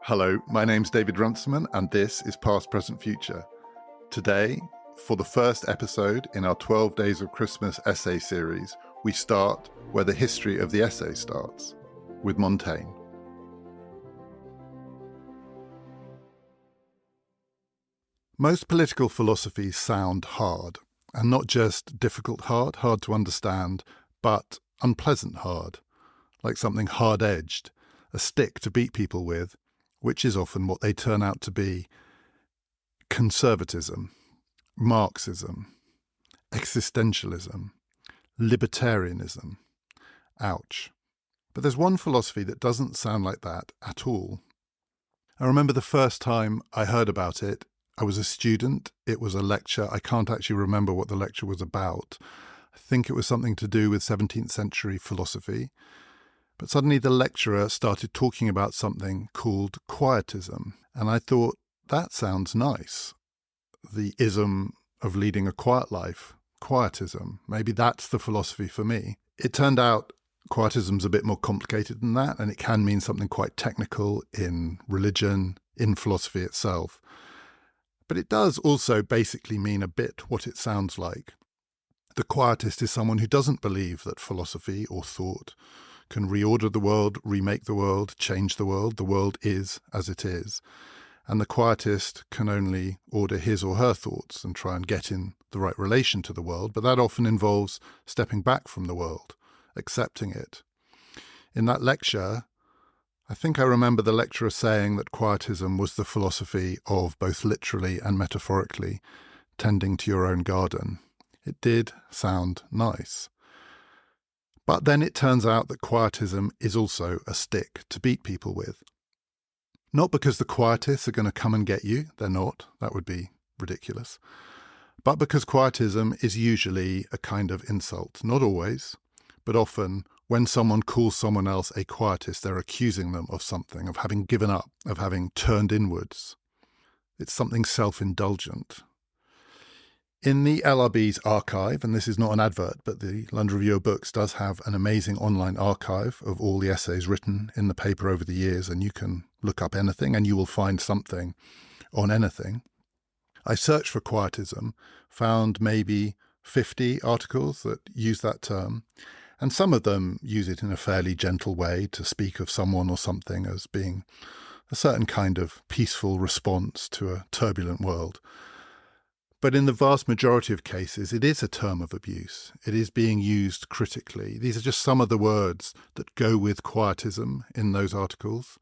Hello, my name's David Runciman and this is Past, Present, Future. Today, for the first episode in our 12 Days of Christmas essay series, we start where the history of the essay starts, with Montaigne. Most political philosophies sound hard, and not just difficult hard to understand, but unpleasant hard, like something hard-edged, a stick to beat people with, which is often what they turn out to be. Conservatism, Marxism, existentialism, libertarianism. Ouch. But there's one philosophy that doesn't sound like that at all. I remember the first time I heard about it, I was a student, it was a lecture, I can't actually remember what the lecture was about. I think it was something to do with 17th century philosophy. But suddenly the lecturer started talking about something called quietism. And I thought, that sounds nice. The ism of leading a quiet life, quietism. Maybe that's the philosophy for me. It turned out quietism's a bit more complicated than that, and it can mean something quite technical in religion, in philosophy itself. But it does also basically mean a bit what it sounds like. The quietist is someone who doesn't believe that philosophy or thought can reorder the world, remake the world, change the world. The world is as it is. And the quietist can only order his or her thoughts and try and get in the right relation to the world, but that often involves stepping back from the world, accepting it. In that lecture, I think I remember the lecturer saying that quietism was the philosophy of both literally and metaphorically tending to your own garden. It did sound nice. But then it turns out that quietism is also a stick to beat people with. Not because the quietists are going to come and get you, they're not, that would be ridiculous, but because quietism is usually a kind of insult. Not always, but often when someone calls someone else a quietist, they're accusing them of something, of having given up, of having turned inwards. It's something self-indulgent. In the LRB's archive, and this is not an advert, but the London Review of Books does have an amazing online archive of all the essays written in the paper over the years, and you can look up anything and you will find something on anything. I searched for quietism, found maybe 50 articles that use that term, and some of them use it in a fairly gentle way to speak of someone or something as being a certain kind of peaceful response to a turbulent world. But in the vast majority of cases, it is a term of abuse. It is being used critically. These are just some of the words that go with quietism in those articles.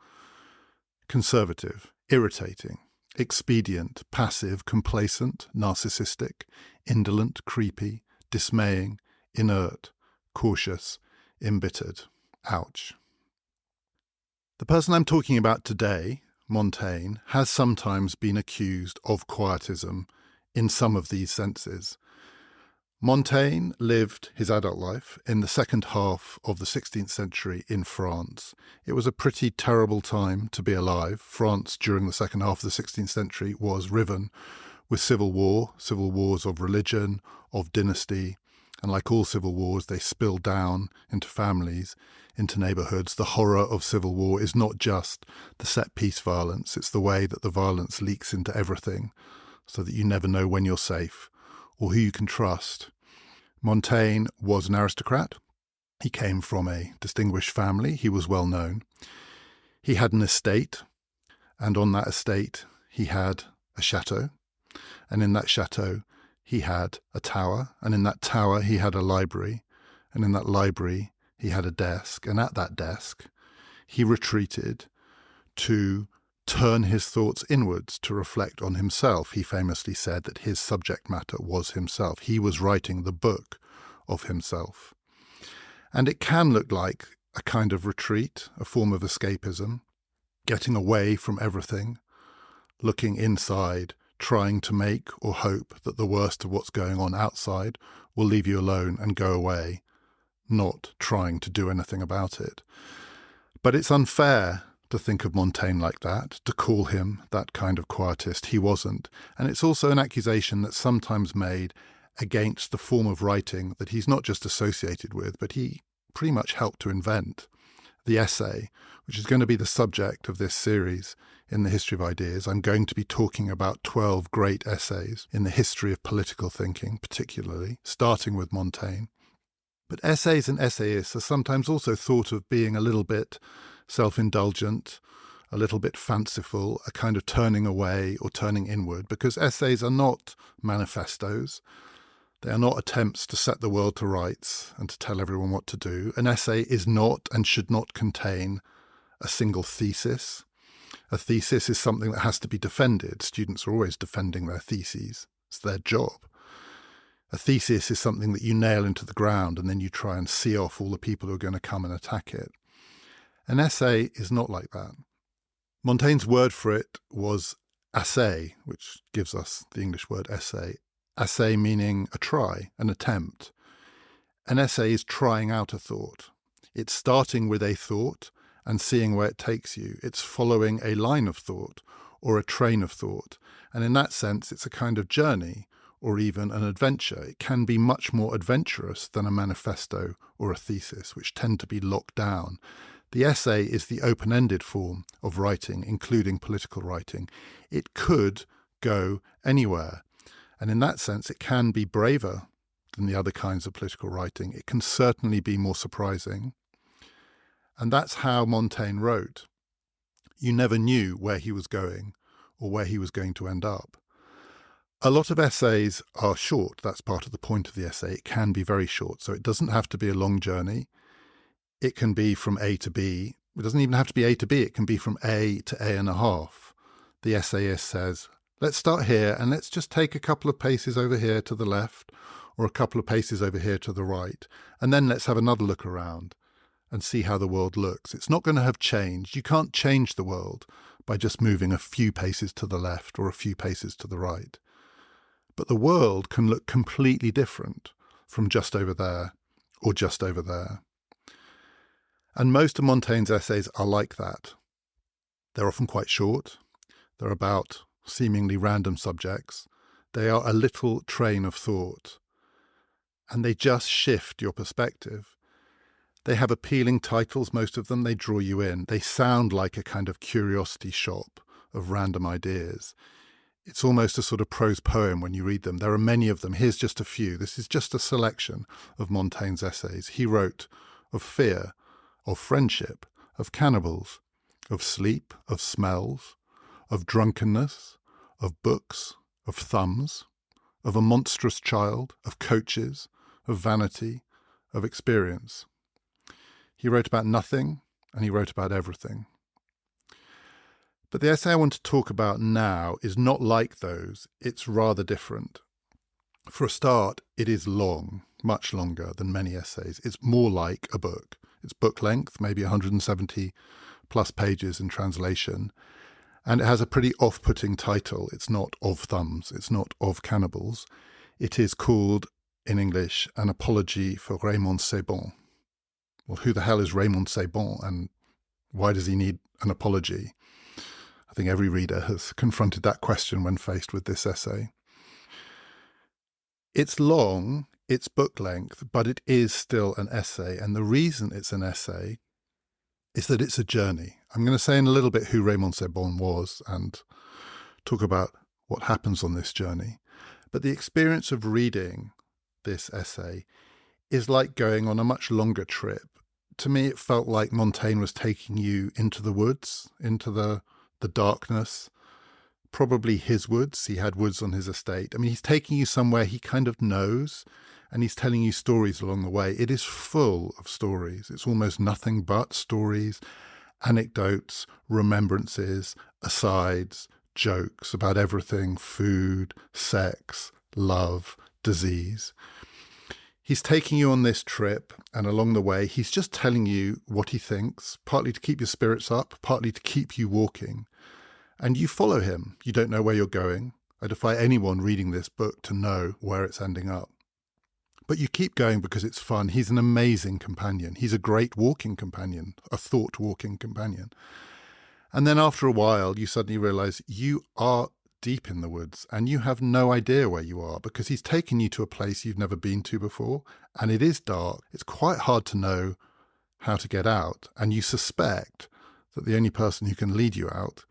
Conservative, irritating, expedient, passive, complacent, narcissistic, indolent, creepy, dismaying, inert, cautious, embittered. Ouch. The person I'm talking about today, Montaigne, has sometimes been accused of quietism in some of these senses. Montaigne lived his adult life in the second half of the 16th century in France. It was a pretty terrible time to be alive. France during the second half of the 16th century was riven with civil wars of religion, of dynasty, and like all civil wars, they spill down into families, into neighbourhoods. The horror of civil war is not just the set-piece violence, it's the way that the violence leaks into everything, so that you never know when you're safe or who you can trust. Montaigne was an aristocrat. He came from a distinguished family. He was well known. He had an estate, and on that estate he had a chateau, and in that chateau he had a tower, and in that tower he had a library, and in that library he had a desk, and at that desk he retreated to turn his thoughts inwards, to reflect on himself. He famously said that his subject matter was himself. He was writing the book of himself. And it can look like a kind of retreat, a form of escapism, getting away from everything, looking inside, trying to make or hope that the worst of what's going on outside will leave you alone and go away, not trying to do anything about it. But it's unfair to think of Montaigne like that, to call him that kind of quietist. He wasn't. And it's also an accusation that's sometimes made against the form of writing that he's not just associated with, but he pretty much helped to invent. the essay, which is going to be the subject of this series in the History of Ideas. I'm going to be talking about 12 great essays in the history of political thinking, particularly, starting with Montaigne. But essays and essayists are sometimes also thought of being a little bit self-indulgent, a little bit fanciful, a kind of turning away or turning inward, because essays are not manifestos. They are not attempts to set the world to rights and to tell everyone what to do. An essay is not and should not contain a single thesis. A thesis is something that has to be defended. Students are always defending their theses. It's their job. A thesis is something that you nail into the ground and then you try and see off all the people who are going to come and attack it. An essay is not like that. Montaigne's word for it was essay, which gives us the English word essay. Essay meaning a try, an attempt. An essay is trying out a thought. It's starting with a thought and seeing where it takes you. It's following a line of thought or a train of thought. And in that sense, it's a kind of journey or even an adventure. It can be much more adventurous than a manifesto or a thesis, which tend to be locked down. The essay is the open-ended form of writing, including political writing. It could go anywhere. And in that sense, it can be braver than the other kinds of political writing. It can certainly be more surprising. And that's how Montaigne wrote. You never knew where he was going or where he was going to end up. A lot of essays are short. That's part of the point of the essay. It can be very short. So it doesn't have to be a long journey. It can be from A to B. It doesn't even have to be A to B. It can be from A to A and a half. The essayist says, let's start here and let's just take a couple of paces over here to the left or a couple of paces over here to the right. And then let's have another look around and see how the world looks. It's not going to have changed. You can't change the world by just moving a few paces to the left or a few paces to the right. But the world can look completely different from just over there or just over there. And most of Montaigne's essays are like that. They're often quite short. They're about seemingly random subjects. They are a little train of thought. And they just shift your perspective. They have appealing titles, most of them. They draw you in. They sound like a kind of curiosity shop of random ideas. It's almost a sort of prose poem when you read them. There are many of them. Here's just a few. This is just a selection of Montaigne's essays. He wrote of fear, of friendship, of cannibals, of sleep, of smells, of drunkenness, of books, of thumbs, of a monstrous child, of coaches, of vanity, of experience. He wrote about nothing and he wrote about everything. But the essay I want to talk about now is not like those. It's rather different. For a start, it is long, much longer than many essays. It's more like a book. It's book length, maybe 170 plus pages in translation. And it has a pretty off-putting title. It's not Of Thumbs. It's not Of Cannibals. It is called, in English, An Apology for Raymond Sebon. Well, who the hell is Raymond Sebon and why does he need an apology? I think every reader has confronted that question when faced with this essay. It's long, it's book length, but it is still an essay. And the reason it's an essay is that it's a journey. I'm going to say in a little bit who Raymond Sebon was and talk about what happens on this journey. But the experience of reading this essay is like going on a much longer trip. To me, it felt like Montaigne was taking you into the woods, into the darkness, probably his woods. He had woods on his estate. I mean, he's taking you somewhere he kind of knows, and he's telling you stories along the way. It is full of stories. It's almost nothing but stories, anecdotes, remembrances, asides, jokes about everything: food, sex, love, disease. He's taking you on this trip, and along the way, he's just telling you what he thinks, partly to keep your spirits up, partly to keep you walking. And you follow him. You don't know where you're going. I defy anyone reading this book to know where it's ending up. But you keep going because it's fun. He's an amazing companion. He's a great walking companion, a thought-walking companion. And then after a while, you suddenly realize you are deep in the woods and you have no idea where you are because he's taken you to a place you've never been to before, and it is dark. It's quite hard to know how to get out, and you suspect that the only person who can lead you out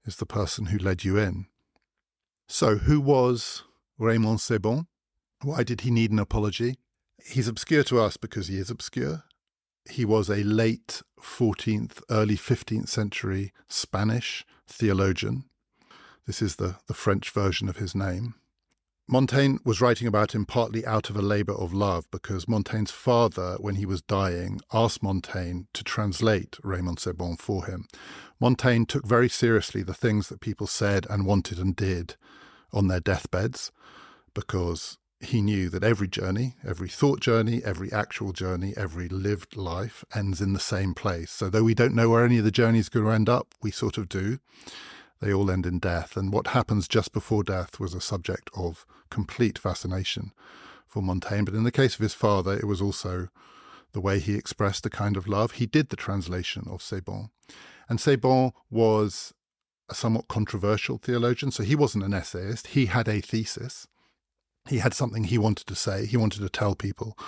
is the person who led you in. So who was Raymond Sebon? Why did he need an apology? He's obscure to us because he is obscure. He was a late 14th, early 15th century Spanish theologian. This is the French version of his name. Montaigne was writing about him partly out of a labour of love, because Montaigne's father, when he was dying, asked Montaigne to translate Raymond Sebon for him. Montaigne took very seriously the things that people said and wanted and did on their deathbeds, because he knew that every journey, every thought journey, every actual journey, every lived life ends in the same place. So though we don't know where any of the journeys are going to end up, we sort of do. They all end in death. And what happens just before death was a subject of complete fascination for Montaigne. But in the case of his father, it was also the way he expressed a kind of love. He did the translation of Sebon. And Sebon was a somewhat controversial theologian. So he wasn't an essayist. He had a thesis. He had something he wanted to say. He wanted to tell people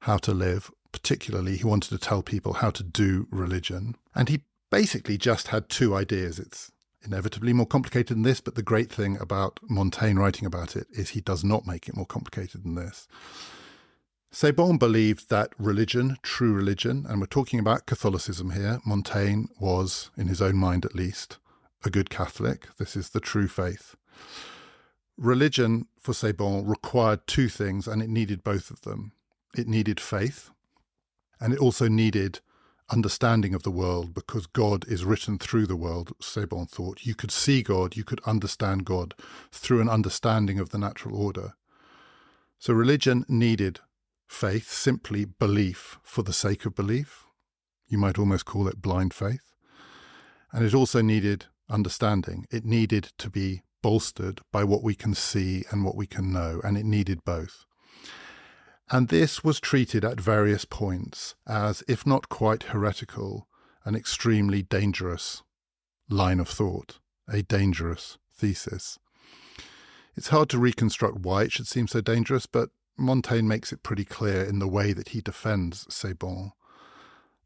how to live. Particularly, he wanted to tell people how to do religion. And he basically just had two ideas. It's inevitably more complicated than this, but the great thing about Montaigne writing about it is he does not make it more complicated than this. Sebon believed that religion, true religion, and we're talking about Catholicism here, Montaigne was, in his own mind at least, a good Catholic. This is the true faith. Religion, for Sebon, required two things, and it needed both of them. It needed faith, and it also needed understanding of the world, because God is written through the world, Sebon thought. You could see God, you could understand God through an understanding of the natural order. So religion needed faith, simply belief for the sake of belief. You might almost call it blind faith. And it also needed understanding. It needed to be bolstered by what we can see and what we can know, and it needed both. And this was treated at various points as, if not quite heretical, an extremely dangerous line of thought, a dangerous thesis. It's hard to reconstruct why it should seem so dangerous, but Montaigne makes it pretty clear in the way that he defends Sebon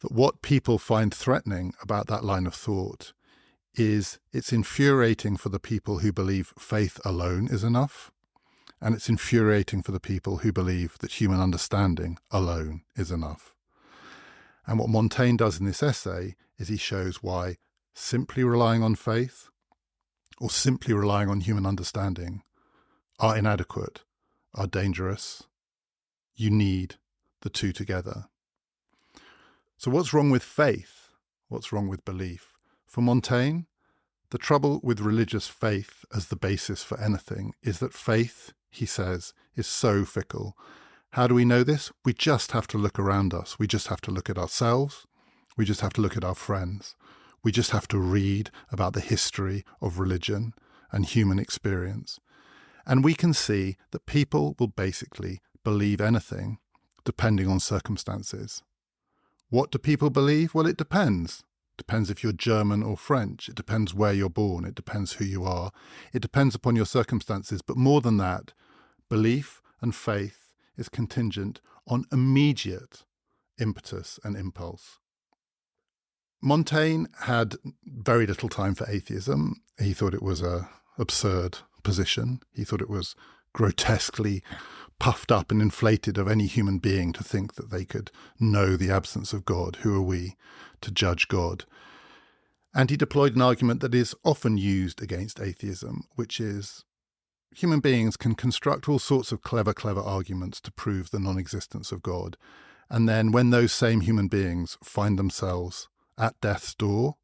that what people find threatening about that line of thought is it's infuriating for the people who believe faith alone is enough, and it's infuriating for the people who believe that human understanding alone is enough. And what Montaigne does in this essay is he shows why simply relying on faith or simply relying on human understanding are inadequate, are dangerous. You need the two together. So what's wrong with faith? What's wrong with belief? For Montaigne, the trouble with religious faith as the basis for anything is that faith, he says, is so fickle. How do we know this? We just have to look around us. We just have to look at ourselves. We just have to look at our friends. We just have to read about the history of religion and human experience. And we can see that people will basically believe anything depending on circumstances. What do people believe? Well, it depends. It depends if you're German or French. It depends where you're born. It depends who you are. It depends upon your circumstances. But more than that, belief and faith is contingent on immediate impetus and impulse. Montaigne had very little time for atheism. He thought it was an absurd position. He thought it was grotesquely puffed up and inflated of any human being to think that they could know the absence of God. Who are we to judge God? And he deployed an argument that is often used against atheism, which is human beings can construct all sorts of clever arguments to prove the non-existence of God. And then when those same human beings find themselves at death's door,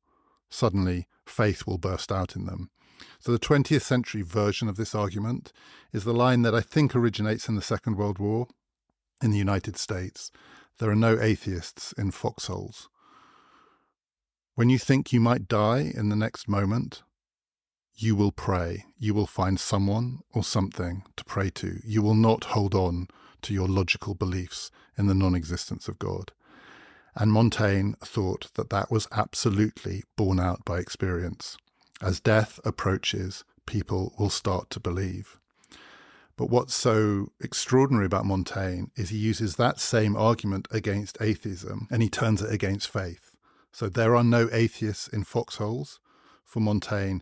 suddenly faith will burst out in them. So the 20th century version of this argument is the line that I think originates in the Second World War in the United States. There are no atheists in foxholes. When you think you might die in the next moment, you will pray. You will find someone or something to pray to. You will not hold on to your logical beliefs in the non-existence of God. And Montaigne thought that that was absolutely borne out by experience. As death approaches, people will start to believe. But what's so extraordinary about Montaigne is he uses that same argument against atheism and he turns it against faith. So there are no atheists in foxholes for Montaigne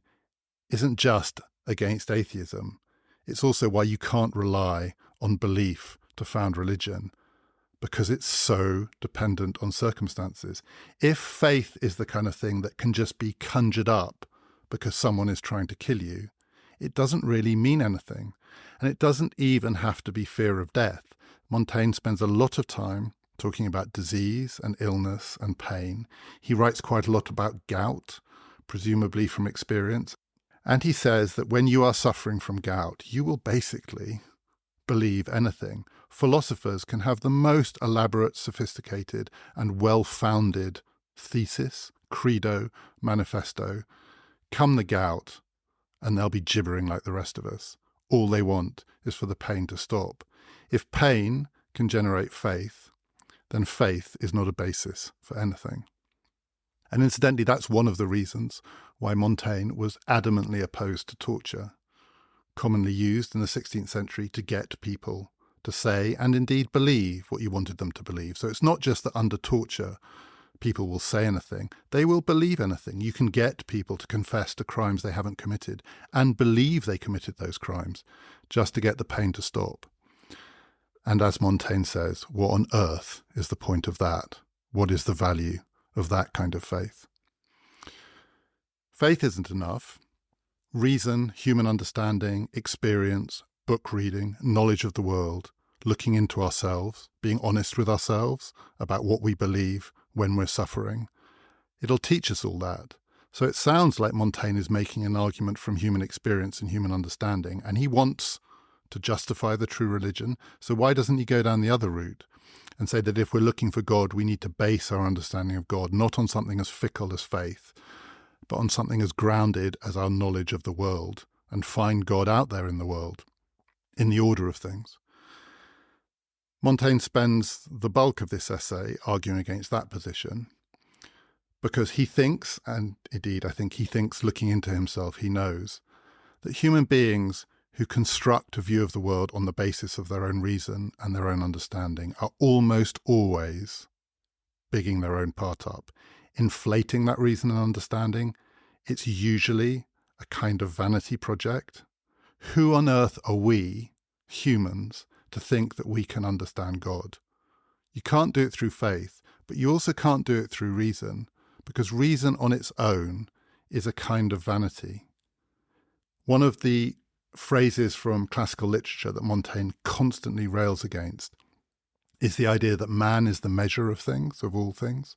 isn't just against atheism. It's also why you can't rely on belief to found religion, because it's so dependent on circumstances. If faith is the kind of thing that can just be conjured up because someone is trying to kill you, it doesn't really mean anything. And it doesn't even have to be fear of death. Montaigne spends a lot of time talking about disease and illness and pain. He writes quite a lot about gout, presumably from experience. And he says that when you are suffering from gout, you will basically believe anything. Philosophers can have the most elaborate, sophisticated, and well-founded thesis, credo, manifesto. Come the gout, and they'll be gibbering like the rest of us. All they want is for the pain to stop. If pain can generate faith, then faith is not a basis for anything. And incidentally, that's one of the reasons why Montaigne was adamantly opposed to torture, commonly used in the 16th century to get people to say and indeed believe what you wanted them to believe. So it's not just that under torture people will say anything, they will believe anything. You can get people to confess to crimes they haven't committed and believe they committed those crimes just to get the pain to stop. And as Montaigne says, what on earth is the point of that? What is the value of that kind of faith? Faith isn't enough. Reason, human understanding, experience, book reading, knowledge of the world, looking into ourselves, being honest with ourselves about what we believe when we're suffering. It'll teach us all that. So it sounds like Montaigne is making an argument from human experience and human understanding, and he wants to justify the true religion. So why doesn't he go down the other route and say that if we're looking for God, we need to base our understanding of God not on something as fickle as faith, but on something as grounded as our knowledge of the world, and find God out there in the world, in the order of things. Montaigne spends the bulk of this essay arguing against that position because he thinks, and indeed I think he thinks looking into himself, he knows, that human beings who construct a view of the world on the basis of their own reason and their own understanding are almost always bigging their own part up, inflating that reason and understanding. It's usually a kind of vanity project. Who on earth are we, humans, to think that we can understand God? You can't do it through faith, but you also can't do it through reason, because reason on its own is a kind of vanity. One of the phrases from classical literature that Montaigne constantly rails against is the idea that man is the measure of things, of all things,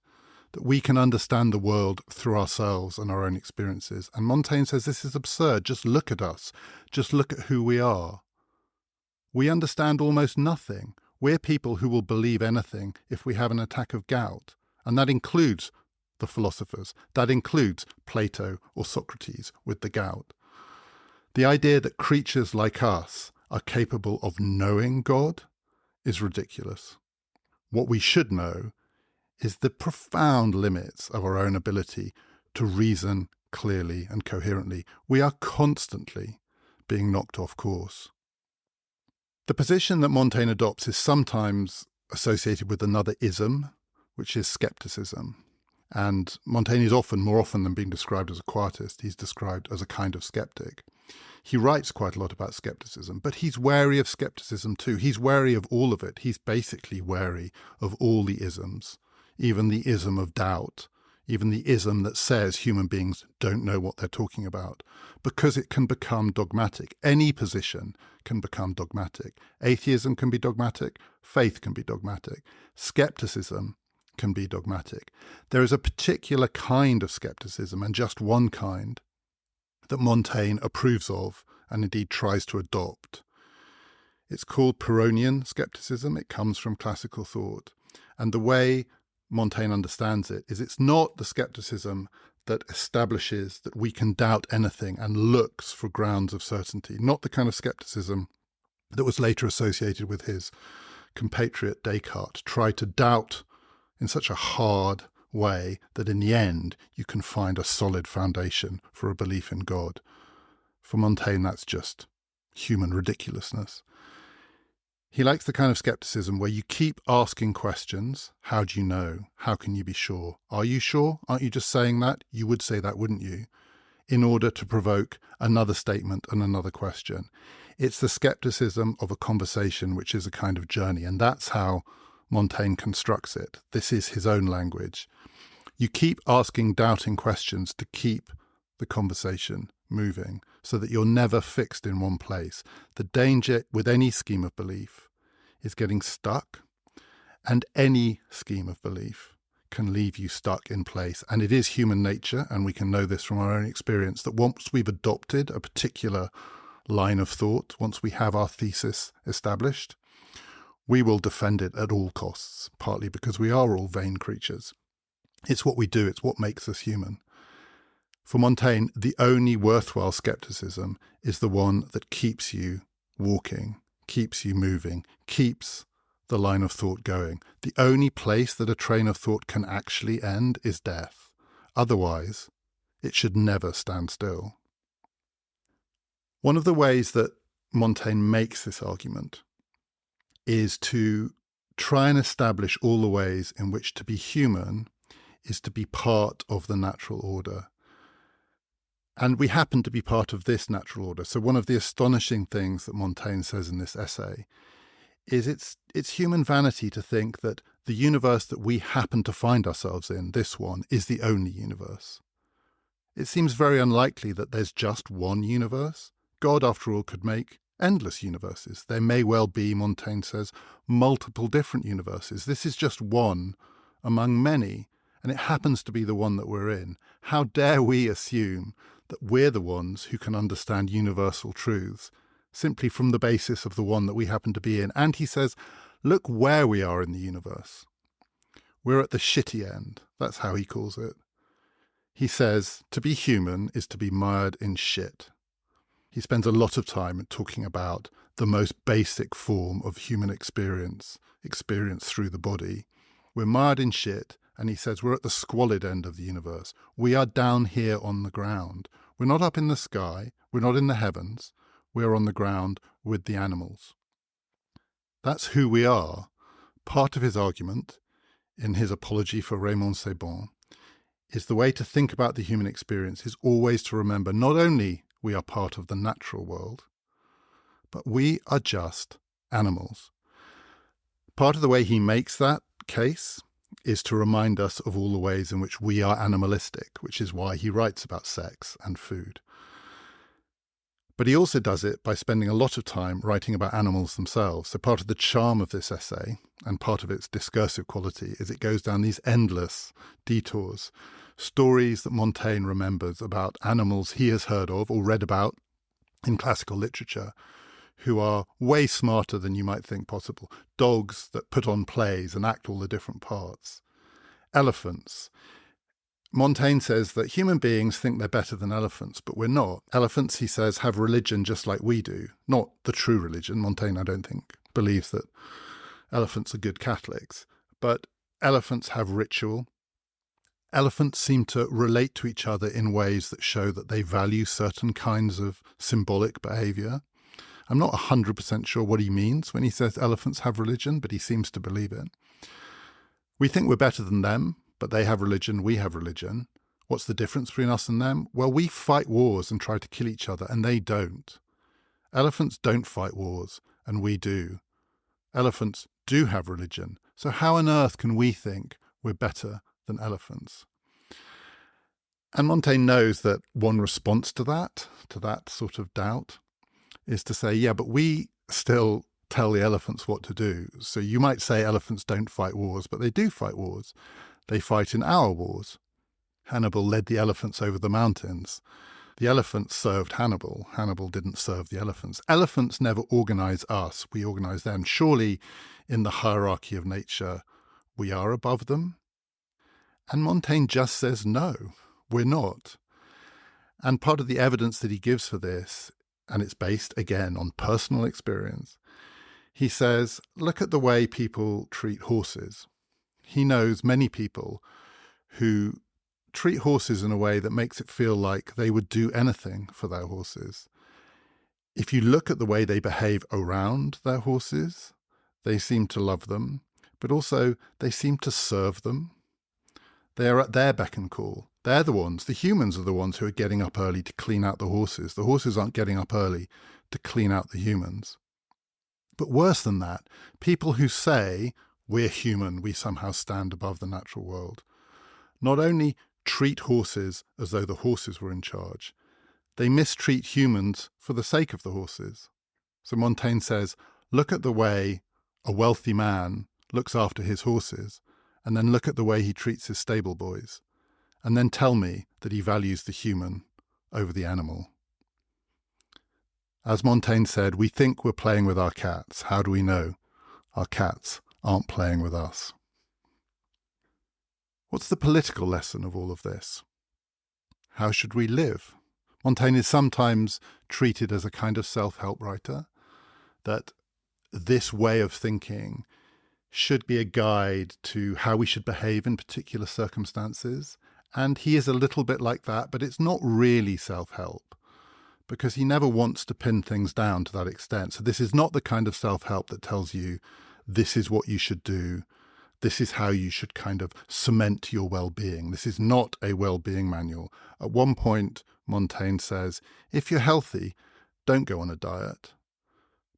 that we can understand the world through ourselves and our own experiences. And Montaigne says this is absurd. Just look at us. Just look at who we are. We understand almost nothing. We're people who will believe anything if we have an attack of gout. And that includes the philosophers. That includes Plato or Socrates with the gout. The idea that creatures like us are capable of knowing God is ridiculous. What we should know is the profound limits of our own ability to reason clearly and coherently. We are constantly being knocked off course. The position that Montaigne adopts is sometimes associated with another ism, which is skepticism. And Montaigne is often, more often than being described as a quietist, he's described as a kind of skeptic. He writes quite a lot about skepticism, but he's wary of skepticism too. He's wary of all of it. He's basically wary of all the isms, even the ism of doubt, even the ism that says human beings don't know what they're talking about, because it can become dogmatic. Any position can become dogmatic. Atheism can be dogmatic. Faith can be dogmatic. Skepticism can be dogmatic. There is a particular kind of skepticism, and just one kind, that Montaigne approves of and indeed tries to adopt. It's called Pyrrhonian skepticism. It comes from classical thought. And the way Montaigne understands it is it's not the skepticism that establishes that we can doubt anything and looks for grounds of certainty, not the kind of skepticism that was later associated with his compatriot Descartes, tried to doubt in such a hard way that in the end you can find a solid foundation for a belief in God. For Montaigne, that's just human ridiculousness. He likes the kind of skepticism where you keep asking questions. How do you know? How can you be sure? Are you sure? Aren't you just saying that? You would say that, wouldn't you? In order to provoke another statement and another question. It's the skepticism of a conversation, which is a kind of journey. And that's how Montaigne constructs it. This is his own language. You keep asking doubting questions to keep the conversation moving so that you're never fixed in one place. The danger with any scheme of belief is getting stuck, and any scheme of belief can leave you stuck in place. And it is human nature, and we can know this from our own experience, that once we've adopted a particular line of thought, once we have our thesis established, we will defend it at all costs, partly because we are all vain creatures. It's what we do, it's what makes us human. For Montaigne, the only worthwhile skepticism is the one that keeps you walking, keeps you moving, keeps the line of thought going. The only place that a train of thought can actually end is death. Otherwise, it should never stand still. One of the ways that Montaigne makes this argument is to try and establish all the ways in which to be human is to be part of the natural order. And we happen to be part of this natural order. So one of the astonishing things that Montaigne says in this essay is it's human vanity to think that the universe that we happen to find ourselves in, this one, is the only universe. It seems very unlikely that there's just one universe. God, after all, could make endless universes. There may well be, Montaigne says, multiple different universes. This is just one among many, and it happens to be the one that we're in. How dare we assume that we're the ones who can understand universal truths simply from the basis of the one that we happen to be in? And he says, look where we are in the universe. We're at the shitty end. That's how he calls it. He says, to be human is to be mired in shit. He spends a lot of time talking about the most basic form of human experience through the body. We're mired in shit. And he says, we're at the squalid end of the universe. We are down here on the ground. We're not up in the sky. We're not in the heavens. We're on the ground with the animals. That's who we are. Part of his argument, in his apology for Raymond Sebon, is the way to think about the human experience is always to remember not only we are part of the natural world, but we are just animals. Part of the way he makes that case is to remind us of all the ways in which we are animalistic, which is why he writes about sex and food. But he also does it by spending a lot of time writing about animals themselves. So part of the charm of this essay, and part of its discursive quality, is it goes down these endless detours, stories that Montaigne remembers about animals he has heard of or read about in classical literature, who are way smarter than you might think possible. Dogs that put on plays and act all the different parts. Elephants. Montaigne says that human beings think they're better than elephants, but we're not. Elephants, he says, have religion just like we do. Not the true religion. Montaigne, I don't think, believes that elephants are good Catholics. But elephants have ritual. Elephants seem to relate to each other in ways that show that they value certain kinds of symbolic behaviour. I'm not 100% sure what he means when he says elephants have religion, but he seems to believe it. We think we're better than them, but they have religion, we have religion. What's the difference between us and them? Well, we fight wars and try to kill each other, and they don't. Elephants don't fight wars, and we do. Elephants do have religion, so how on earth can we think we're better than elephants? And Montaigne knows that one response to that sort of doubt, is to say, yeah, but we still tell the elephants what to do. So you might say elephants don't fight wars, but they do fight wars. They fight in our wars. Hannibal led the elephants over the mountains. The elephants served Hannibal. Hannibal didn't serve the elephants. Elephants never organize us. We organize them. Surely in the hierarchy of nature, we are above them. And Montaigne just says, no, we're not. And part of the evidence that he gives for this, and it's based, again, on personal experience, he says, look at the way people treat horses. He knows many people who treat horses in a way that makes it feel like they would do anything for their horses. If you look at the way they behave around their horses, they seem to love them, but also they seem to serve them. They are at their beck and call. They're the humans are the ones who are getting up early to clean out the horses. The horses aren't getting up early to clean out the humans. But worse than that, people who say, we're human, we somehow stand above the natural world, not only treat horses as though the horses were in charge, they mistreat humans for the sake of the horses. So Montaigne says, look at the way a wealthy man looks after his horses, and then look at the way he treats his stable boys, and then tell me that he values the human over the animal. As Montaigne said, we think we're playing with our cats. How do we know our cats aren't playing with us? What's the political lesson of all of this? How should we live? Montaigne is sometimes treated as a kind of self-help writer, that this way of thinking should be a guide to how we should behave in particular circumstances. And he is a little bit like that, but it's not really self-help, because he never wants to pin things down to that extent. So this is not the kind of self-help that tells you this is what you should do, this is how you should kind of cement your well-being. This is not a well-being manual. At one point, Montaigne says, if you're healthy, don't go on a diet,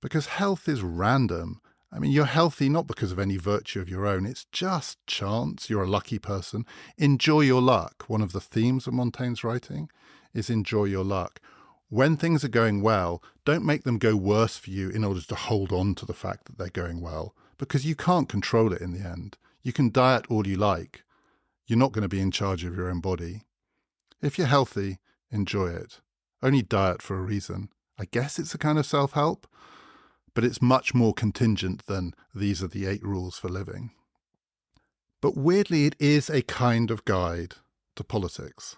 because health is random. I mean, you're healthy not because of any virtue of your own. It's just chance. You're a lucky person. Enjoy your luck. One of the themes of Montaigne's writing is enjoy your luck. When things are going well, don't make them go worse for you in order to hold on to the fact that they're going well, because you can't control it in the end. You can diet all you like. You're not going to be in charge of your own body. If you're healthy, enjoy it. Only diet for a reason. I guess it's a kind of self-help, but it's much more contingent than these are the 8 rules for living. But weirdly, it is a kind of guide to politics.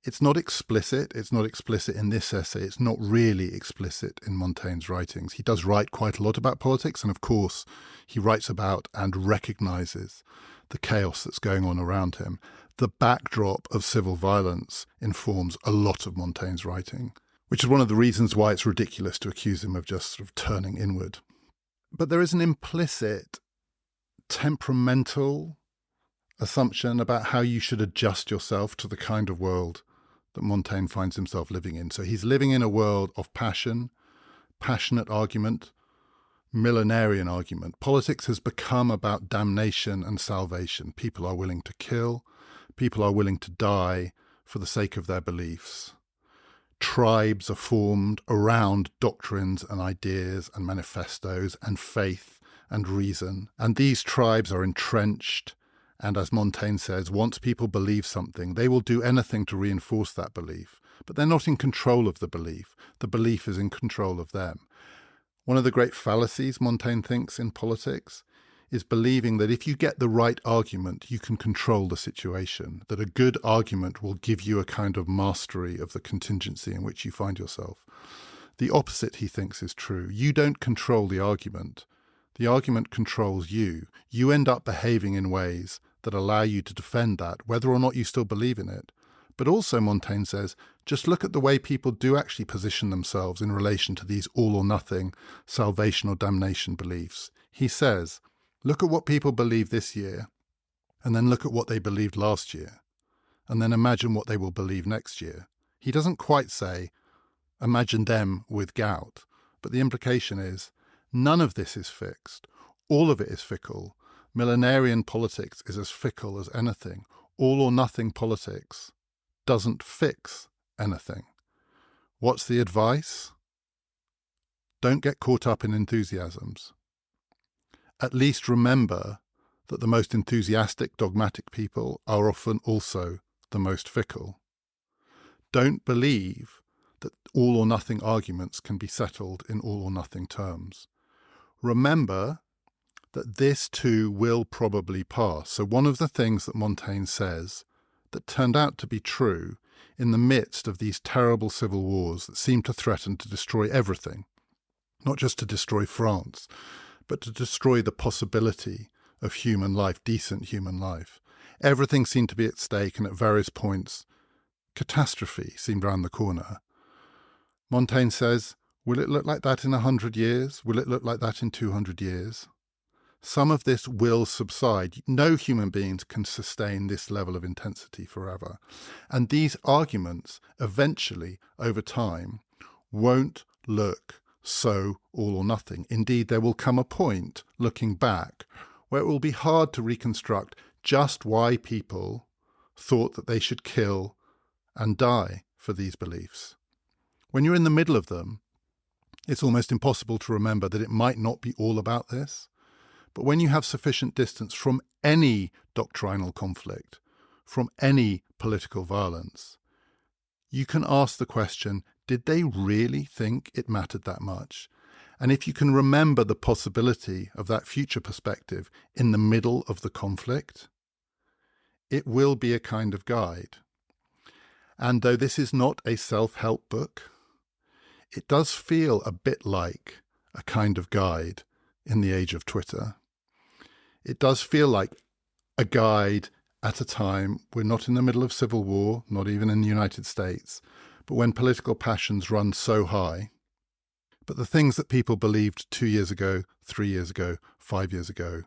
It's not explicit. It's not explicit in this essay. It's not really explicit in Montaigne's writings. He does write quite a lot about politics, and of course, he writes about and recognizes the chaos that's going on around him. The backdrop of civil violence informs a lot of Montaigne's writing, which is one of the reasons why it's ridiculous to accuse him of just sort of turning inward. But there is an implicit temperamental assumption about how you should adjust yourself to the kind of world that Montaigne finds himself living in. So he's living in a world of passion, passionate argument, millenarian argument. Politics has become about damnation and salvation. People are willing to kill. People are willing to die for the sake of their beliefs. Tribes are formed around doctrines and ideas and manifestos and faith and reason. And these tribes are entrenched. And as Montaigne says, once people believe something, they will do anything to reinforce that belief. But they're not in control of the belief. The belief is in control of them. One of the great fallacies, Montaigne thinks, in politics is believing that if you get the right argument, you can control the situation, that a good argument will give you a kind of mastery of the contingency in which you find yourself. The opposite, he thinks, is true. You don't control the argument. The argument controls you. You end up behaving in ways that allow you to defend that, whether or not you still believe in it. But also, Montaigne says, just look at the way people do actually position themselves in relation to these all-or-nothing salvation or damnation beliefs. He says, look at what people believe this year, and then look at what they believed last year, and then imagine what they will believe next year. He doesn't quite say, imagine them with gout, but the implication is, none of this is fixed. All of it is fickle. Millenarian politics is as fickle as anything. All-or-nothing politics doesn't fix anything. What's the advice? Don't get caught up in enthusiasms. At least remember that the most enthusiastic, dogmatic people are often also the most fickle. Don't believe that all-or-nothing arguments can be settled in all-or-nothing terms. Remember that this too will probably pass. So one of the things that Montaigne says that turned out to be true in the midst of these terrible civil wars that seemed to threaten to destroy everything, not just to destroy France, but to destroy the possibility of human life, decent human life. Everything seemed to be at stake, and at various points, catastrophe seemed round the corner. Montaigne says, will it look like that in 100 years? Will it look like that in 200 years? Some of this will subside. No human beings can sustain this level of intensity forever. And these arguments, eventually, over time, won't look so all or nothing. Indeed, there will come a point, looking back, where it will be hard to reconstruct just why people thought that they should kill and die for these beliefs. When you're in the middle of them, it's almost impossible to remember that it might not be all about this. But when you have sufficient distance from any doctrinal conflict, from any political violence, you can ask the question, did they really think it mattered that much? And if you can remember the possibility of that future perspective in the middle of the conflict, it will be a kind of guide. And though this is not a self-help book, it does feel a bit like a kind of guide in the age of Twitter. It does feel like a guide at a time we're not in the middle of civil war, not even in the United States, but when political passions run so high. But the things that people believed 2 years ago, 3 years ago, 5 years ago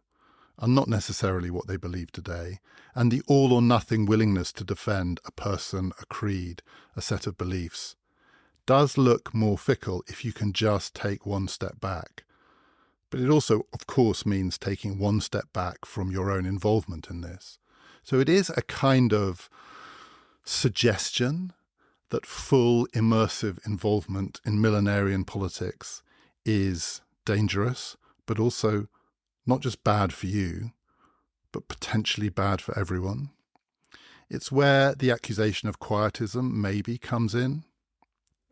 are not necessarily what they believe today. And the all or nothing willingness to defend a person, a creed, a set of beliefs does look more fickle if you can just take one step back. But it also, of course, means taking one step back from your own involvement in this. So it is a kind of suggestion that full immersive involvement in millenarian politics is dangerous, but also not just bad for you, but potentially bad for everyone. It's where the accusation of quietism maybe comes in.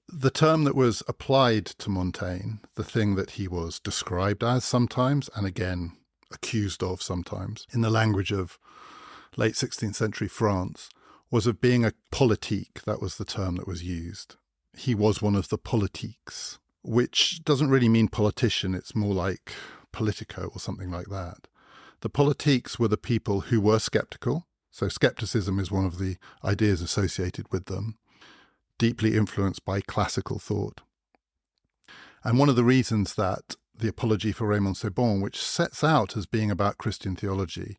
The term that was applied to Montaigne, the thing that he was described as sometimes, and again accused of sometimes, in the language of late 16th century France, was of being a politique. That was the term that was used. He was one of the politiques, which doesn't really mean politician, it's more like politico or something like that. The politiques were the people who were skeptical, so skepticism is one of the ideas associated with them, deeply influenced by classical thought. And one of the reasons that the Apology for Raymond Sebon, which sets out as being about Christian theology,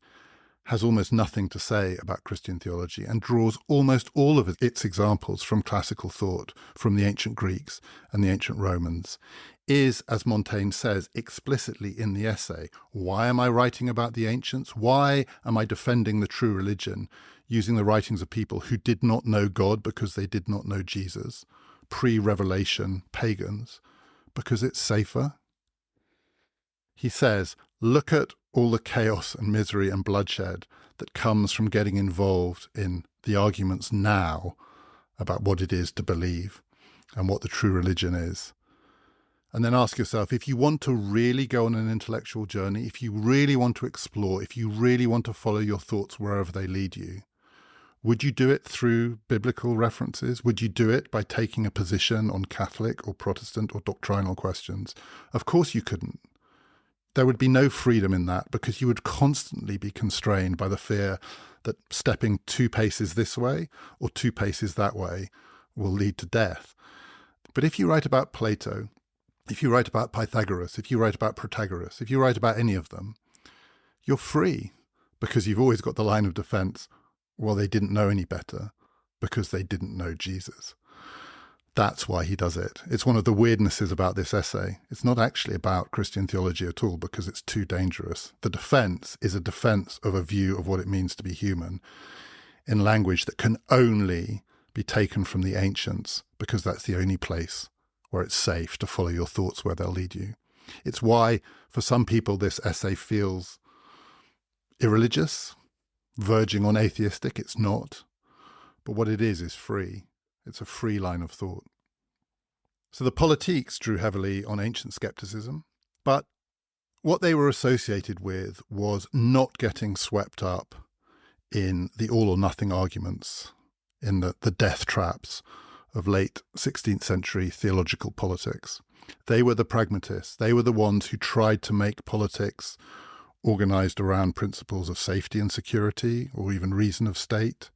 has almost nothing to say about Christian theology and draws almost all of its examples from classical thought, from the ancient Greeks and the ancient Romans, is, as Montaigne says explicitly in the essay, why am I writing about the ancients? Why am I defending the true religion using the writings of people who did not know God because they did not know Jesus, pre-revelation pagans? Because it's safer. He says, look at all the chaos and misery and bloodshed that comes from getting involved in the arguments now about what it is to believe and what the true religion is. And then ask yourself, if you want to really go on an intellectual journey, if you really want to explore, if you really want to follow your thoughts wherever they lead you, would you do it through biblical references? Would you do it by taking a position on Catholic or Protestant or doctrinal questions? Of course you couldn't. There would be no freedom in that because you would constantly be constrained by the fear that stepping 2 paces this way or 2 paces that way will lead to death. But if you write about Plato, if you write about Pythagoras, if you write about Protagoras, if you write about any of them, you're free because you've always got the line of defense, well, they didn't know any better because they didn't know Jesus. That's why he does it. It's one of the weirdnesses about this essay. It's not actually about Christian theology at all because it's too dangerous. The defense is a defense of a view of what it means to be human in language that can only be taken from the ancients because that's the only place where it's safe to follow your thoughts where they'll lead you. It's why, for some people, this essay feels irreligious, verging on atheistic. It's not. But what it is free. It's a free line of thought. So the politiques drew heavily on ancient skepticism, but what they were associated with was not getting swept up in the all or nothing arguments, in the death traps of late 16th century theological politics. They were the pragmatists. They were the ones who tried to make politics organized around principles of safety and security, or even reason of state,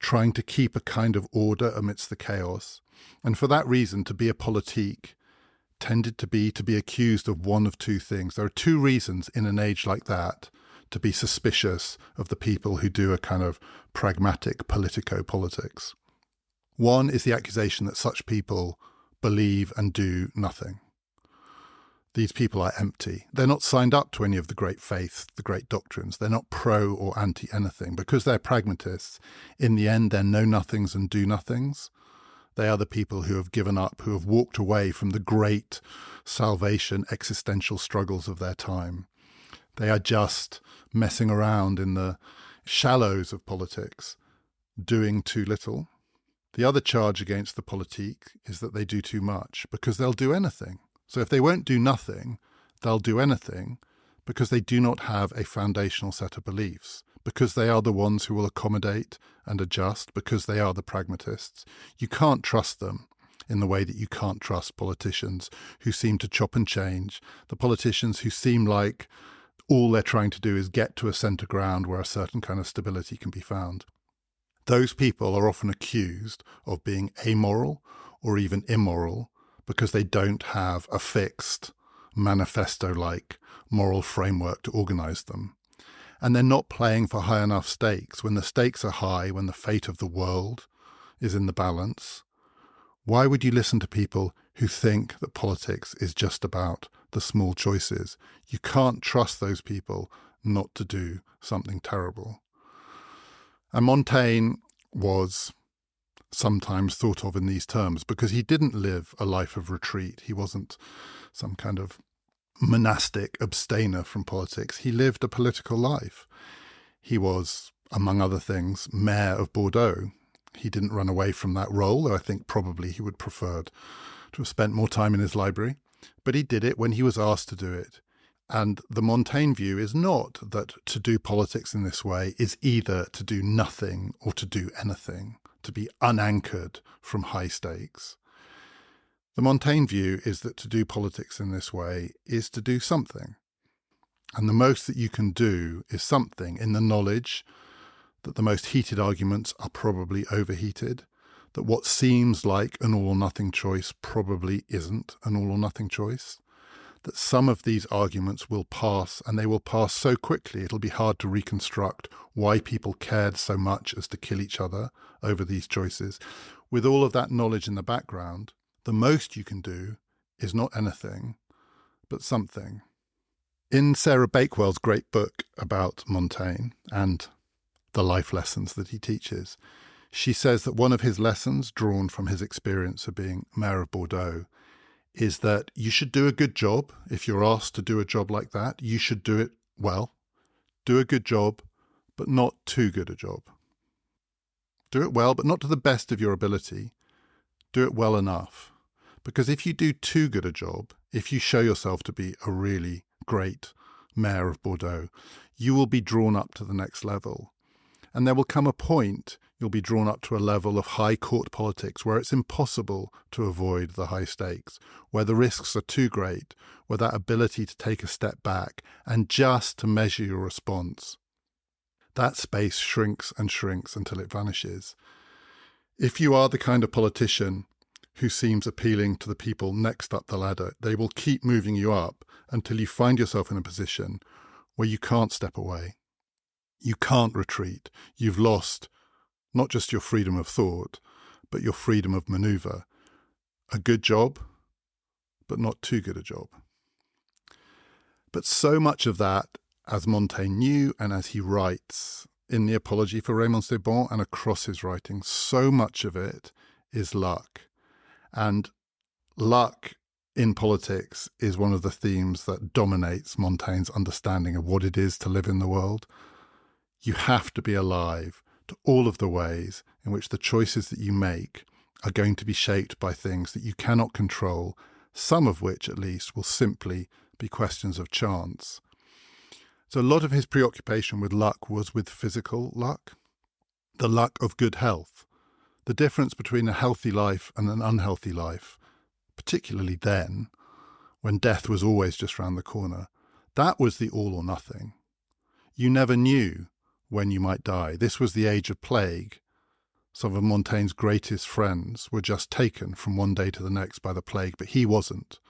trying to keep a kind of order amidst the chaos. And for that reason, to be a politique tended to be accused of one of two things. There are two reasons in an age like that to be suspicious of the people who do a kind of pragmatic politico-politics. One is the accusation that such people believe and do nothing. These people are empty. They're not signed up to any of the great faiths, the great doctrines. They're not pro or anti anything. Because they're pragmatists, in the end, they're know-nothings and do-nothings. They are the people who have given up, who have walked away from the great salvation existential struggles of their time. They are just messing around in the shallows of politics, doing too little. The other charge against the politique is that they do too much, because they'll do anything. So if they won't do nothing, they'll do anything, because they do not have a foundational set of beliefs, because they are the ones who will accommodate and adjust, because they are the pragmatists. You can't trust them in the way that you can't trust politicians who seem to chop and change, the politicians who seem like all they're trying to do is get to a centre ground where a certain kind of stability can be found. Those people are often accused of being amoral or even immoral because they don't have a fixed manifesto-like moral framework to organise them. And they're not playing for high enough stakes. When the stakes are high, when the fate of the world is in the balance, why would you listen to people who think that politics is just about the small choices? You can't trust those people not to do something terrible. And Montaigne was sometimes thought of in these terms because he didn't live a life of retreat. He wasn't some kind of monastic abstainer from politics. He lived a political life. He was, among other things, mayor of Bordeaux. He didn't run away from that role, though I think probably he would preferred to have spent more time in his library. But he did it when he was asked to do it. And the Montaigne view is not that to do politics in this way is either to do nothing or to do anything, to be unanchored from high stakes. The Montaigne view is that to do politics in this way is to do something. And the most that you can do is something in the knowledge that the most heated arguments are probably overheated, that what seems like an all or nothing choice probably isn't an all or nothing choice, that some of these arguments will pass, and they will pass so quickly it'll be hard to reconstruct why people cared so much as to kill each other over these choices. With all of that knowledge in the background, the most you can do is not anything, but something. In Sarah Bakewell's great book about Montaigne and the life lessons that he teaches, she says that one of his lessons, drawn from his experience of being mayor of Bordeaux, is that you should do a good job. If you're asked to do a job like that, you should do it well. Do a good job, but not too good a job. Do it well, but not to the best of your ability. Do it well enough. Because if you do too good a job, if you show yourself to be a really great mayor of Bordeaux, you will be drawn up to the next level. And there will come a point you'll be drawn up to a level of high court politics where it's impossible to avoid the high stakes, where the risks are too great, where that ability to take a step back and just to measure your response, that space shrinks and shrinks until it vanishes. If you are the kind of politician who seems appealing to the people next up the ladder, they will keep moving you up until you find yourself in a position where you can't step away. You can't retreat. You've lost not just your freedom of thought, but your freedom of manoeuvre. A good job, but not too good a job. But so much of that, as Montaigne knew and as he writes in the Apology for Raymond Sebon and across his writing, so much of it is luck. And luck in politics is one of the themes that dominates Montaigne's understanding of what it is to live in the world. You have to be alive to all of the ways in which the choices that you make are going to be shaped by things that you cannot control, some of which at least will simply be questions of chance. So a lot of his preoccupation with luck was with physical luck, the luck of good health, the difference between a healthy life and an unhealthy life, particularly then, when death was always just round the corner. That was the all or nothing. You never knew when you might die. This was the age of plague. some of Montaigne's greatest friends were just taken from one day to the next by the plague, but he wasn't.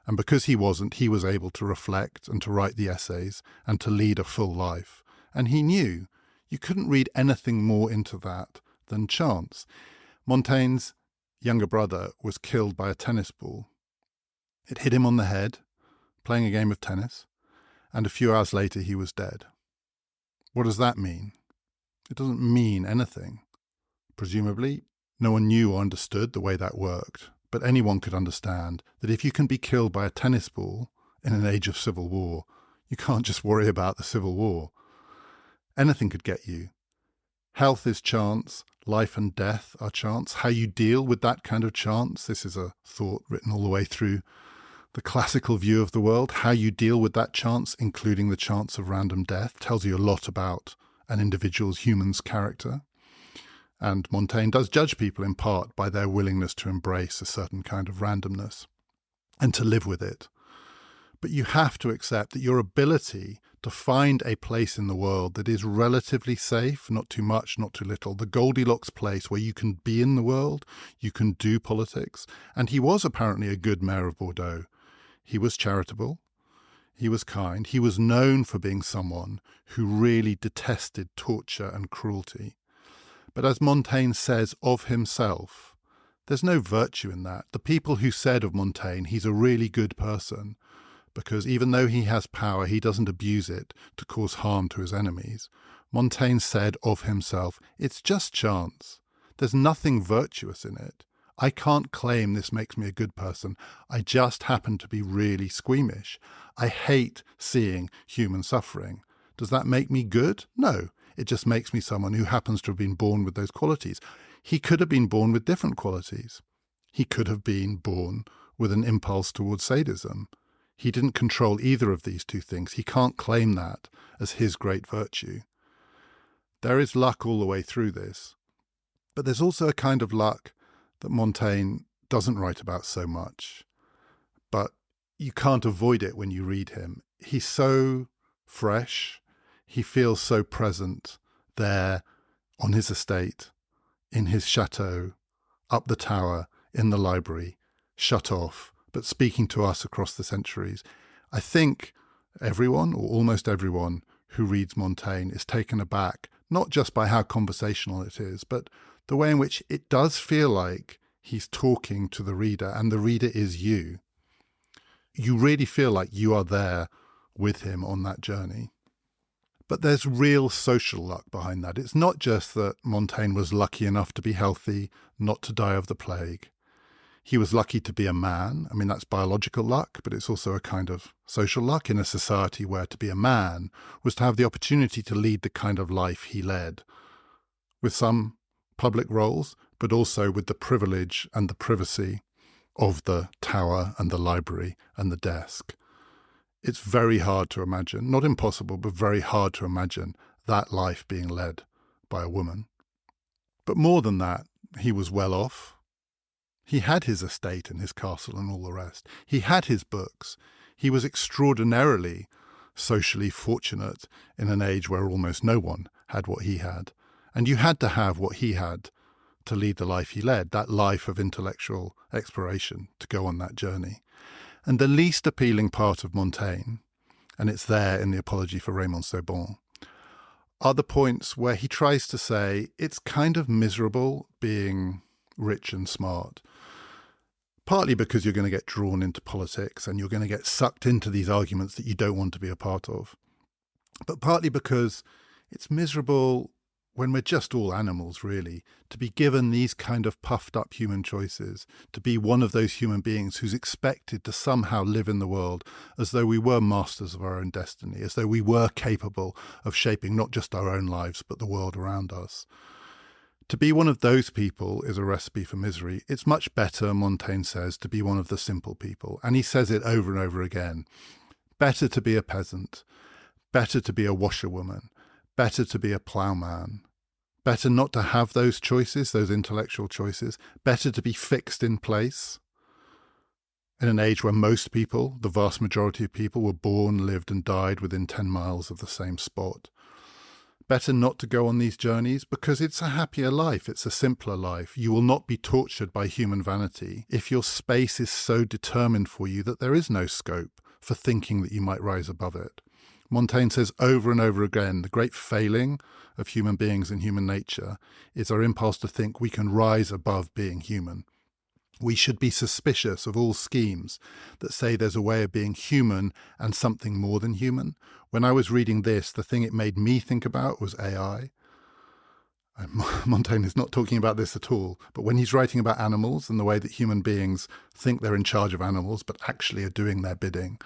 And because he wasn't, he was able to reflect and to write the essays and to lead a full life. And he knew you couldn't read anything more into that than chance. Montaigne's younger brother was killed by a tennis ball. It hit him on the head, playing a game of tennis, and a few hours later he was dead. What does that mean? It doesn't mean anything. Presumably, no one knew or understood the way that worked, but anyone could understand that if you can be killed by a tennis ball in an age of civil war, you can't just worry about the civil war. Anything could get you. Health is chance, life and death are chance. How you deal with that kind of chance, this is a thought written all the way through the classical view of the world. How you deal with that chance, including the chance of random death, tells you a lot about an individual's human's character. And Montaigne does judge people in part by their willingness to embrace a certain kind of randomness and to live with it. But you have to accept that your ability to find a place in the world that is relatively safe, not too much, not too little, the Goldilocks place where you can be in the world, you can do politics. And he was apparently a good mayor of Bordeaux. He was charitable. He was kind. He was known for being someone who really detested torture and cruelty. But as Montaigne says of himself, there's no virtue in that. The people who said of Montaigne, he's a really good person, because even though he has power, he doesn't abuse it to cause harm to his enemies. Montaigne said of himself, it's just chance. There's nothing virtuous in it. I can't claim this makes me a good person. I just happen to be really squeamish. I hate seeing human suffering. Does that make me good? No. It just makes me someone who happens to have been born with those qualities. He could have been born with different qualities. He could have been born with an impulse towards sadism. He didn't control either of these two things. He can't claim that as his great virtue. There is luck all the way through this. But there's also a kind of luck that Montaigne doesn't write about so much. But you can't avoid it when you read him. He's so fresh. He feels so present there on his estate, in his chateau, up the tower, in the library, shut off, but speaking to us across the centuries. I think everyone, or almost everyone, who reads Montaigne is taken aback, not just by how conversational it is, but the way in which it does feel like he's talking to the reader, and the reader is you. You really feel like you are there with him on that journey. But there's real social luck behind that. It's not just that Montaigne was lucky enough to be healthy, not to die of the plague. He was lucky to be a man. I mean, that's biological luck, but it's also a kind of social luck in a society where to be a man was to have the opportunity to lead the kind of life he led, with some public roles, but also with the privilege and the privacy of the tower and the library and the desk. It's very hard to imagine, not impossible, but very hard to imagine that life being led by a woman. But more than that, he was well off. He had his estate and his castle and all the rest. He had his books. He was extraordinarily socially fortunate in an age where almost no one had what he had. And you had to have what he had to lead the life he led, that life of intellectual exploration, to go on that journey. And the least appealing part of Montaigne, and it's there in the Apology for Raymond Sebon, are the points where he tries to say it's kind of miserable being rich and smart, partly because you're going to get drawn into politics and you're going to get sucked into these arguments that you don't want to be a part of, but partly because it's miserable when we're just all animals, really, to be given these kind of puffed up human choices, to be one of those human beings who's expected to somehow live in the world as though we were masters of our own destiny, as though we were capable of shaping not just our own lives, but the world around us. To be one of those people is a recipe for misery. It's much better, Montaigne says, to be one of the simple people. And he says it over and over again. Better to be a peasant, better to be a washerwoman, better to be a ploughman. Better not to have those choices, those intellectual choices. Better to be fixed in place. In an age where most people, the vast majority of people, were born, lived and died within 10 miles of the same spot. Better not to go on these journeys because it's a happier life, it's a simpler life. You will not be tortured by human vanity if your space is so determined for you that there is no scope for thinking that you might rise above it. Montaigne says over and over again, the great failing of human beings and human nature is our impulse to think we can rise above being human. We should be suspicious of all schemes that say there's a way of being human and something more than human. When I was reading this, the thing it made me think about was AI. And Montaigne is not talking about this at all, but when he's writing about animals and the way that human beings think they're in charge of animals but actually are doing their bidding,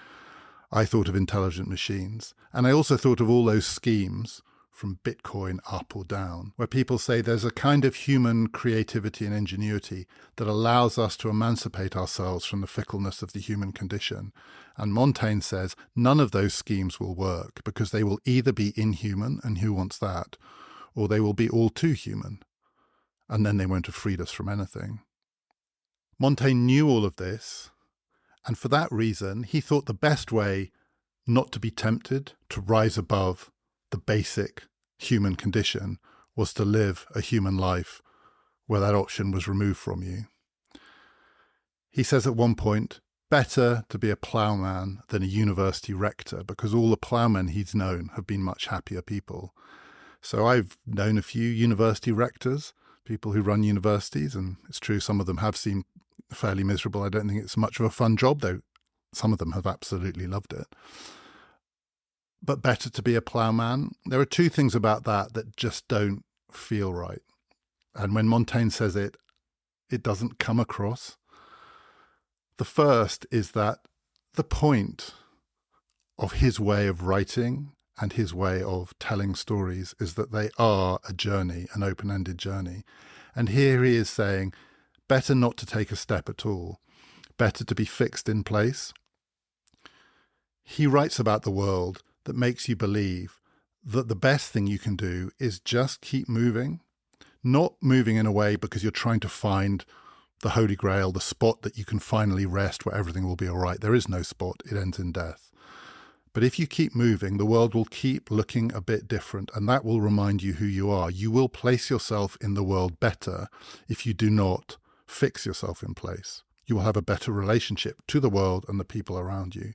I thought of intelligent machines. And I also thought of all those schemes from Bitcoin up or down, where people say there's a kind of human creativity and ingenuity that allows us to emancipate ourselves from the fickleness of the human condition. And Montaigne says none of those schemes will work because they will either be inhuman, and who wants that, or they will be all too human, and then they won't have freed us from anything. Montaigne knew all of this, and for that reason, he thought the best way not to be tempted to rise above the basic human condition was to live a human life where that option was removed from you. He says at one point, better to be a ploughman than a university rector, because all the ploughmen he's known have been much happier people. So I've known a few university rectors, people who run universities, and it's true some of them have seemed fairly miserable. I don't think it's much of a fun job, though some of them have absolutely loved it. But better to be a ploughman. There are two things about that just don't feel right. And when Montaigne says it, it doesn't come across. The first is that the point of his way of writing and his way of telling stories is that they are a journey, an open-ended journey. And here he is saying, better not to take a step at all, better to be fixed in place. He writes about the world that makes you believe that the best thing you can do is just keep moving, not moving in a way because you're trying to find the Holy Grail, the spot that you can finally rest where everything will be all right. There is no spot, it ends in death. But if you keep moving, the world will keep looking a bit different, and that will remind you who you are. You will place yourself in the world better if you do not fix yourself in place. You will have a better relationship to the world and the people around you.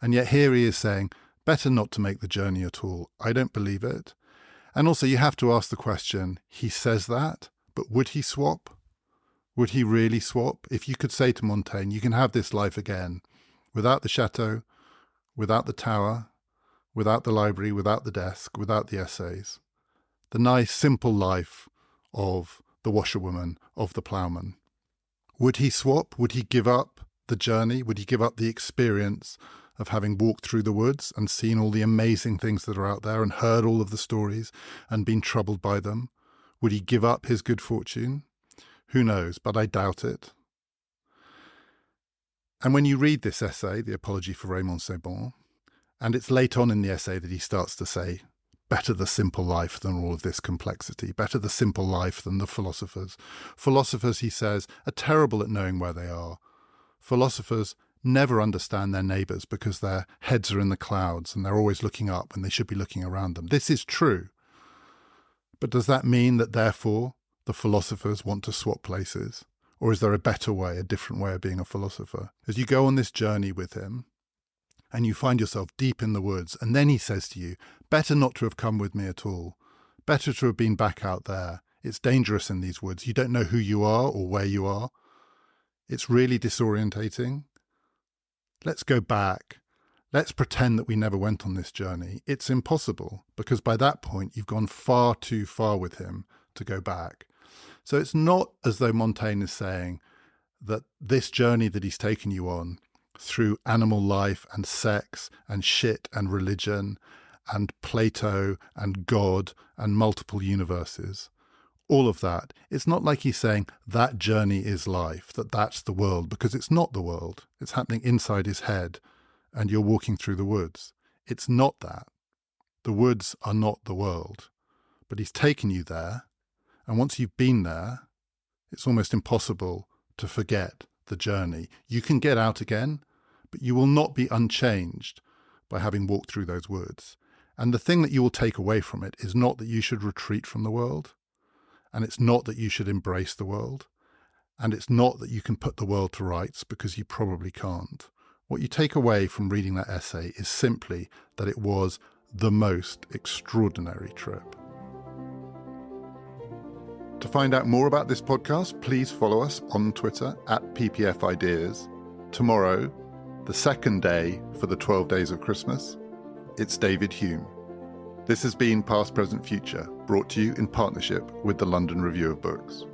And yet here he is saying, better not to make the journey at all. I don't believe it. And also you have to ask the question, he says that, but would he swap? Would he really swap? If you could say to Montaigne, you can have this life again, without the chateau, without the tower, without the library, without the desk, without the essays, the nice simple life of the washerwoman, of the ploughman. Would he swap? Would he give up the journey? Would he give up the experience of having walked through the woods and seen all the amazing things that are out there and heard all of the stories and been troubled by them? Would he give up his good fortune? Who knows, but I doubt it. And when you read this essay, The Apology for Raymond Sebon, and it's late on in the essay that he starts to say, better the simple life than all of this complexity, better the simple life than the philosophers. Philosophers, he says, are terrible at knowing where they are. Philosophers never understand their neighbours because their heads are in the clouds and they're always looking up when they should be looking around them. This is true. But does that mean that therefore the philosophers want to swap places? Or is there a better way, a different way of being a philosopher? As you go on this journey with him and you find yourself deep in the woods, and then he says to you, better not to have come with me at all. Better to have been back out there. It's dangerous in these woods. You don't know who you are or where you are. It's really disorientating. Let's go back. Let's pretend that we never went on this journey. It's impossible because by that point you've gone far too far with him to go back. So it's not as though Montaigne is saying that this journey that he's taken you on through animal life and sex and shit and religion and Plato and God and multiple universes, all of that, it's not like he's saying that journey is life, that that's the world, because it's not the world. It's happening inside his head and you're walking through the woods. It's not that. The woods are not the world. But he's taken you there, and once you've been there, it's almost impossible to forget the journey. You can get out again, but you will not be unchanged by having walked through those woods. And the thing that you will take away from it is not that you should retreat from the world, and it's not that you should embrace the world, and it's not that you can put the world to rights, because you probably can't. What you take away from reading that essay is simply that it was the most extraordinary trip. To find out more about this podcast, please follow us on Twitter @PPFideas. Tomorrow, the second day for the 12 Days of Christmas, it's David Hume. This has been Past, Present, Future, brought to you in partnership with the London Review of Books.